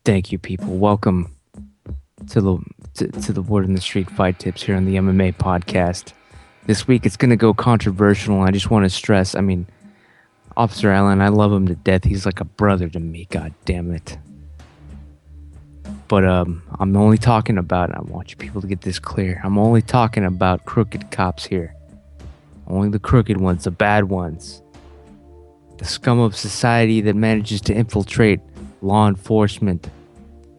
Thank you, people. Welcome to the Word in the Street fight tips here on the MMA podcast. This week it's going to go controversial. I just want to stress. Officer Allen, I love him to death. He's like a brother to me. God damn it. But I'm only talking about. I want you people to get this clear. I'm only talking about crooked cops here. Only the crooked ones, the bad ones, the scum of society that manages to infiltrate law enforcement.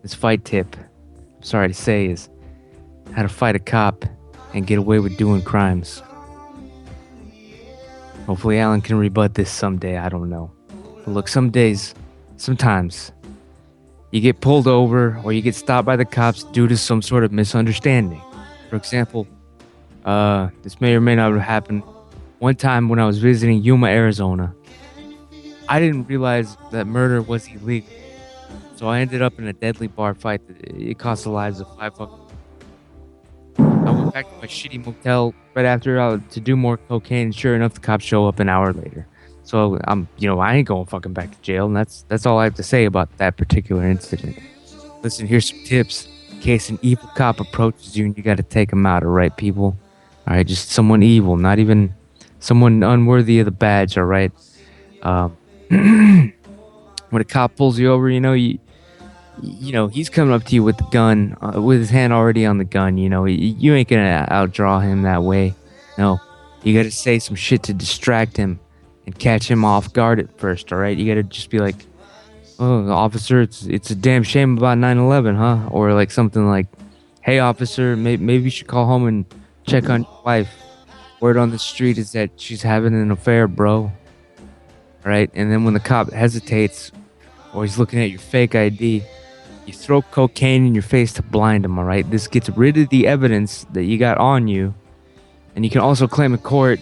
This fight tip, I'm sorry to say, is how to fight a cop and get away with doing crimes. Hopefully Alan can rebut this someday, I don't know. But look, sometimes, you get pulled over or you get stopped by the cops due to some sort of misunderstanding. For example, this may or may not have happened. One time when I was visiting Yuma, Arizona, I didn't realize that murder was illegal. So I ended up in a deadly bar fight. It cost the lives of 5 fucking. I went back to my shitty motel right after to do more cocaine. And sure enough, the cops show up an hour later. So I ain't going fucking back to jail. And that's all I have to say about that particular incident. Listen, here's some tips in case an evil cop approaches you and you got to take him out. All right, people. All right, just someone evil, not even someone unworthy of the badge. All right. When a cop pulls you over, he's coming up to you with the gun, with his hand already on the gun. You ain't gonna outdraw him that way. No, you gotta say some shit to distract him and catch him off guard at first. All right, you gotta just be like, "Oh, officer, it's a damn shame about 9/11, huh?" Or like something like, "Hey, officer, maybe you should call home and check on your wife. Word on the street is that she's having an affair, bro." Right, and then when the cop hesitates or he's looking at your fake ID, you throw cocaine in your face to blind him, all right? This gets rid of the evidence that you got on you, and you can also claim in court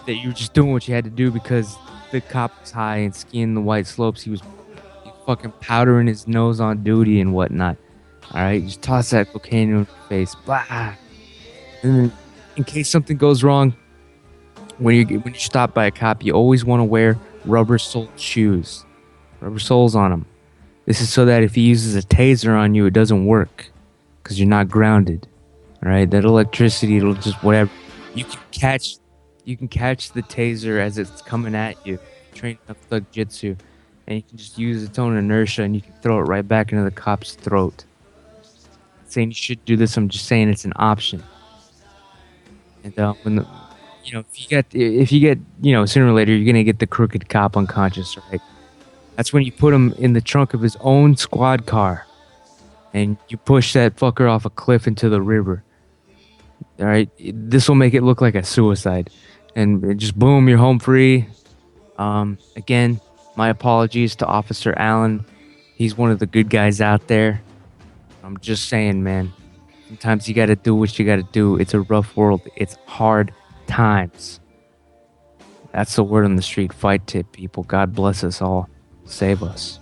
that you were just doing what you had to do because the cop was high and skiing the white slopes. He was fucking powdering his nose on duty and whatnot, all right? Just toss that cocaine in your face, blah. And then in case something goes wrong, when you're stopped by a cop, you always want to wear rubber-soled shoes. Rubber soles on them. This is so that if he uses a taser on you, it doesn't work because you're not grounded. All right, that electricity, it'll just whatever. You can catch the taser as it's coming at you. Train enough thug jitsu, and you can just use its own inertia, and you can throw it right back into the cop's throat. I'm not saying you should do this. I'm just saying it's an option. And if you get sooner or later you're gonna get the crooked cop unconscious, right? That's when you put him in the trunk of his own squad car and you push that fucker off a cliff into the river. All right, this will make it look like a suicide, and just boom, you're home free. Again, my apologies to Officer Allen. He's one of the good guys out there. I'm just saying, man. Sometimes you got to do what you got to do. It's a rough world. It's hard times. That's the word on the street fight tip, people. God bless us all. Save us.